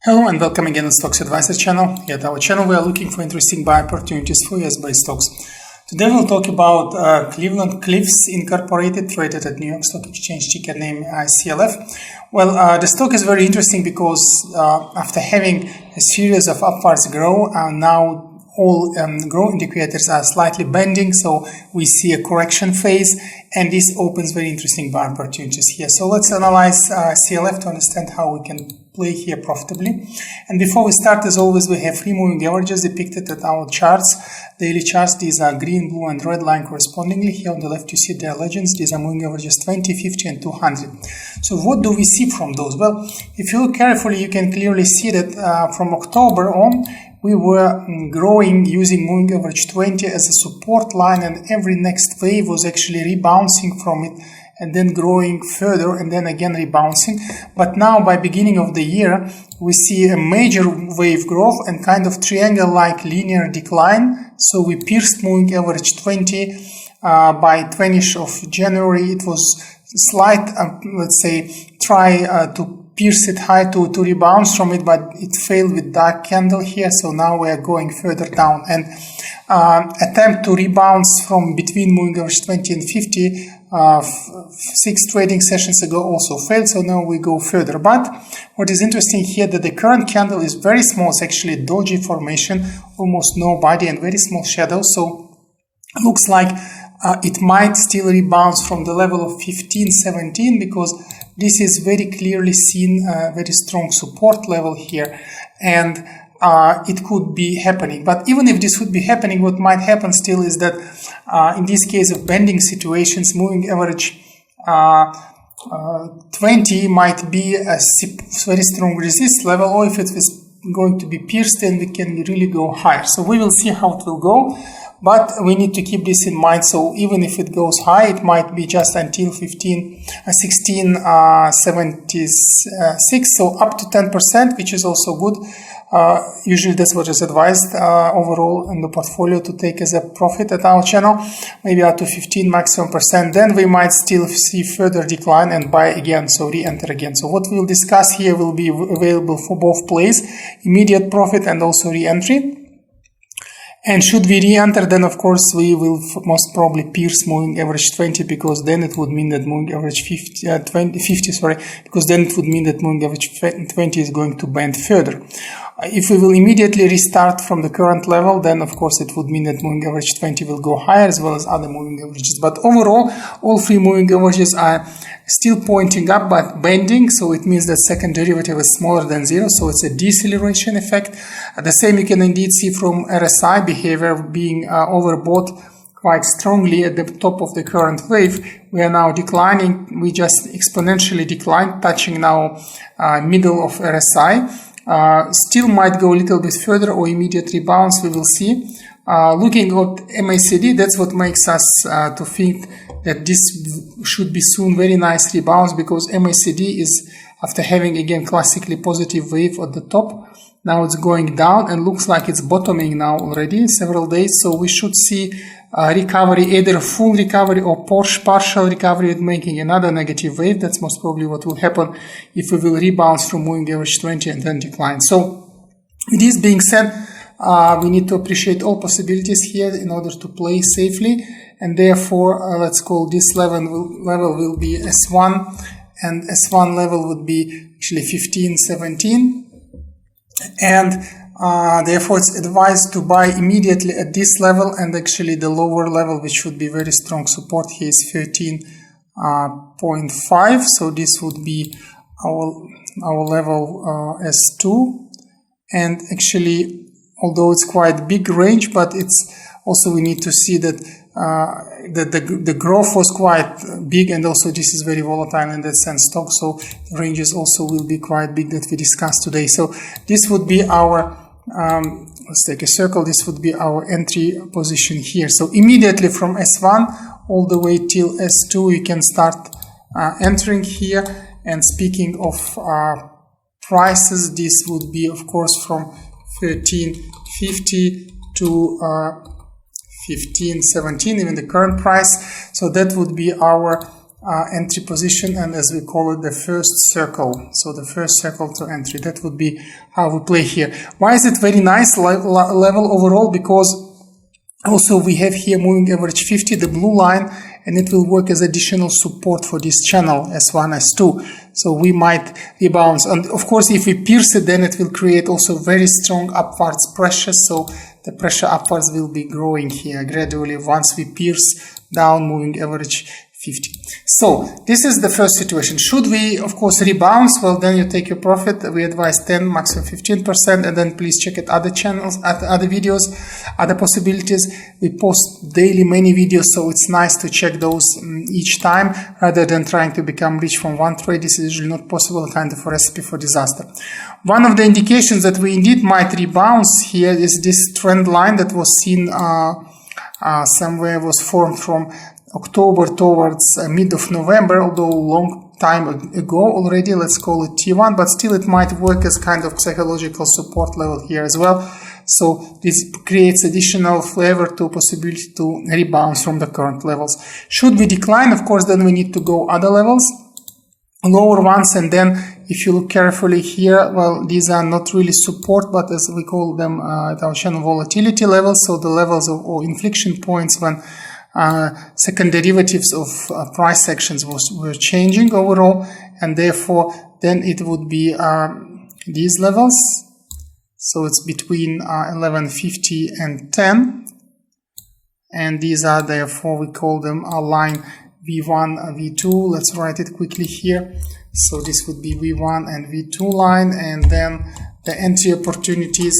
Hello and welcome again to Stocks Advisor channel. Here at our channel we are looking for interesting buy opportunities for US-based stocks. Today we'll talk about Cleveland Cliffs Incorporated, traded at New York Stock Exchange, ticker name CLF. Well, the stock is very interesting because after having a series of upwards grow, now all growth indicators are slightly bending, so we see a correction phase, and this opens very interesting buy opportunities here. So let's analyze CLF to understand how we can play here profitably. And before we start, as always, we have three moving averages depicted at our charts, daily charts. These are green, blue and red line correspondingly. Here on the left you see their legends. These are moving averages 20, 50 and 200. So what do we see from those? Well, if you look carefully, you can clearly see that from October on, we were growing using moving average 20 as a support line, and every next wave was actually rebounding from it and then growing further and then again rebounding. But now by beginning of the year, we see a major wave growth and kind of triangle-like linear decline. So we pierced moving average 20 by 20th of January. It was slight, let's say, try to pierce it high to rebound from it, but it failed with dark candle here. So now we are going further down, and attempt to rebound from between moving average 20 and 50 6 trading sessions ago also failed. So now we go further. But what is interesting here that the current candle is very small. It's actually a doji formation, almost no body and very small shadow. So looks like it might still rebound from the level of 15-17, because this is very clearly seen very strong support level here, and it could be happening. But even if this would be happening, what might happen still is that in this case of bending situations, moving average 20 might be a very strong resist level, or if it is going to be pierced, then we can really go higher. So we will see how it will go. But we need to keep this in mind. So even if it goes high, it might be just until 1676. So up to 10%, which is also good. Usually that's what is advised overall in the portfolio to take as a profit at our channel. Maybe up to 15 maximum percent. Then we might still see further decline and buy again. So re-enter again. So what we'll discuss here will be available for both plays: immediate profit and also re-entry. And should we re-enter, then of course we will most probably pierce moving average 20, because then it would mean that moving average 50, because then it would mean that moving average 20 is going to bend further. If we will immediately restart from the current level, then of course it would mean that moving average 20 will go higher, as well as other moving averages. But overall, all three moving averages are still pointing up but bending, so it means that second derivative is smaller than zero, so it's a deceleration effect. The same you can indeed see from RSI behavior being overbought quite strongly at the top of the current wave. We are now declining. We just exponentially declined, touching now middle of RSI. Still might go a little bit further or immediate rebounds, we will see. Looking at MACD, that's what makes us to think that this should be soon very nice rebounds, because MACD is, after having again classically positive wave at the top, now it's going down and looks like it's bottoming now already several days. So we should see recovery, either full recovery or partial recovery with making another negative wave. That's most probably what will happen if we will rebound from moving average 20 and then decline. So with this being said, we need to appreciate all possibilities here in order to play safely, and therefore let's call this level will be S1, and S1 level would be actually 15-17, and therefore it's advised to buy immediately at this level, and actually the lower level, which would be very strong support here, is 13.5. So this would be our level S2, and actually, although it's quite big range, but it's also, we need to see that the growth was quite big, and also this is very volatile in that sense stock, so ranges also will be quite big that we discussed today. So this would be our let's take a circle. This would be our entry position here. So immediately from S1 all the way till S2 you can start entering here. And speaking of prices, this would be of course from 13.50 to 15.17, even the current price. So that would be our entry position, and as we call it, the first circle. So the first circle to entry. That would be how we play here. Why is it very nice level overall? Because also we have here moving average 50, the blue line, and it will work as additional support for this channel, S1, S2. So we might rebalance. And of course, if we pierce it, then it will create also very strong upwards pressure. So the pressure upwards will be growing here gradually once we pierce down moving average 50. So this is the first situation. Should we, of course, rebounce? Well, then you take your profit. We advise 10, maximum 15%, and then please check at other channels, at other videos, other possibilities. We post daily many videos, so it's nice to check those each time rather than trying to become rich from one trade. This is usually not possible, kind of a recipe for disaster. One of the indications that we indeed might rebounce here is this trend line that was seen somewhere, was formed from October towards mid of November, although long time ago already. Let's call it T1, but still it might work as kind of psychological support level here as well. So this creates additional flavor to possibility to rebound from the current levels. Should we decline, of course, then we need to go other levels, lower ones, and then if you look carefully here, well, these are not really support, but as we call them at our channel, volatility levels. So the levels of or inflection points when second derivatives of price actions were changing overall, and therefore then it would be these levels. So it's between 1150 and 10, and these are therefore, we call them a line V1 and V2. Let's write it quickly here. So this would be V1 and V2 line, and then the entry opportunities.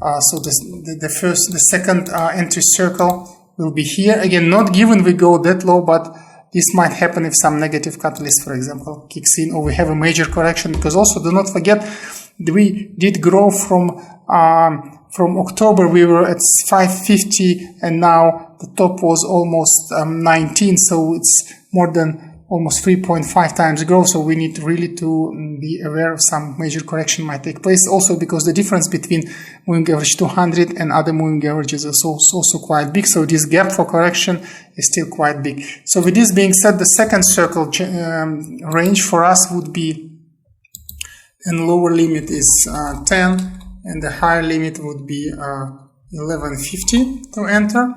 So the second entry circle will be here. Again, not given we go that low, but this might happen if some negative catalyst, for example, kicks in, or we have a major correction, because also do not forget, we did grow from October, we were at 550, and now the top was almost 19, so it's more than almost 3.5 times growth. So we need really to be aware of some major correction might take place. Also because the difference between moving average 200 and other moving averages is also quite big. So this gap for correction is still quite big. So with this being said, the second circle range for us would be, and lower limit is 10, and the higher limit would be 1150 to enter.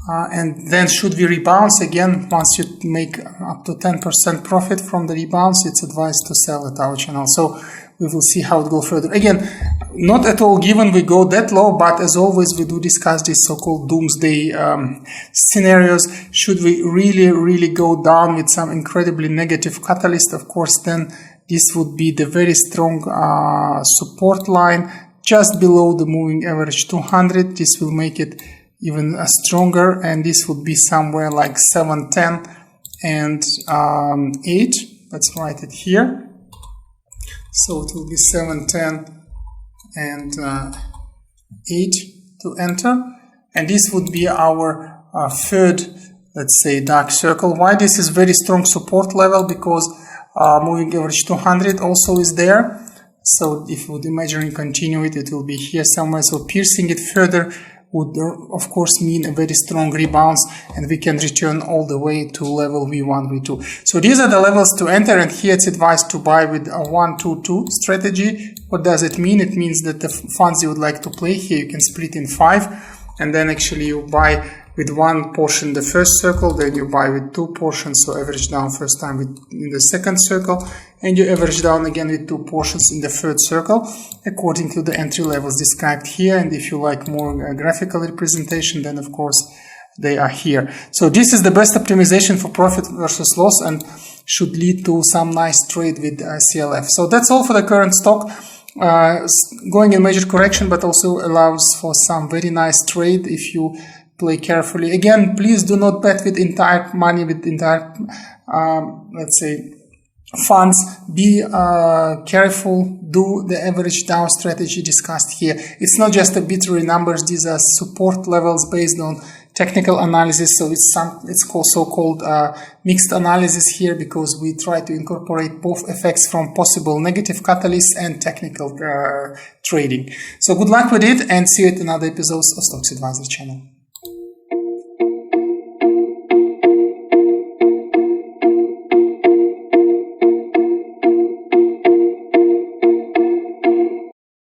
And then should we rebalance again, once you make up to 10% profit from the rebalance, it's advised to sell at our channel. So we will see how it goes further. Again, not at all given we go that low, but as always, we do discuss these so-called doomsday scenarios. Should we really go down with some incredibly negative catalyst, of course, then this would be the very strong support line just below the moving average 200. This will make it even stronger, and this would be somewhere like 710 and 8. Let's write it here. So it will be 710 and 8 to enter, and this would be our third, let's say, dark circle. Why this is very strong support level? Because moving average 200 also is there. So if we would imagine continue it, it will be here somewhere. So piercing it further would of course mean a very strong rebound, and we can return all the way to level V1, V2. So these are the levels to enter, and here it's advised to buy with a 1-2-2 strategy. What does it mean? It means that the funds you would like to play here, you can split in 5, and then actually you buy with one portion the first circle, then you buy with 2 portions, so average down first time in the second circle, and you average down again with 2 portions in the third circle, according to the entry levels described here. And if you like more graphical representation, then of course they are here. So this is the best optimization for profit versus loss, and should lead to some nice trade with CLF. So that's all for the current stock. Going in major correction, but also allows for some very nice trade if you play carefully. Again, please do not bet with entire money, with entire, let's say, funds. Be careful. Do the average down strategy discussed here. It's not just arbitrary numbers. These are support levels based on technical analysis. So it's so-called mixed analysis here, because we try to incorporate both effects from possible negative catalysts and technical trading. So good luck with it, and see you at another episode of Stocks Advisor channel.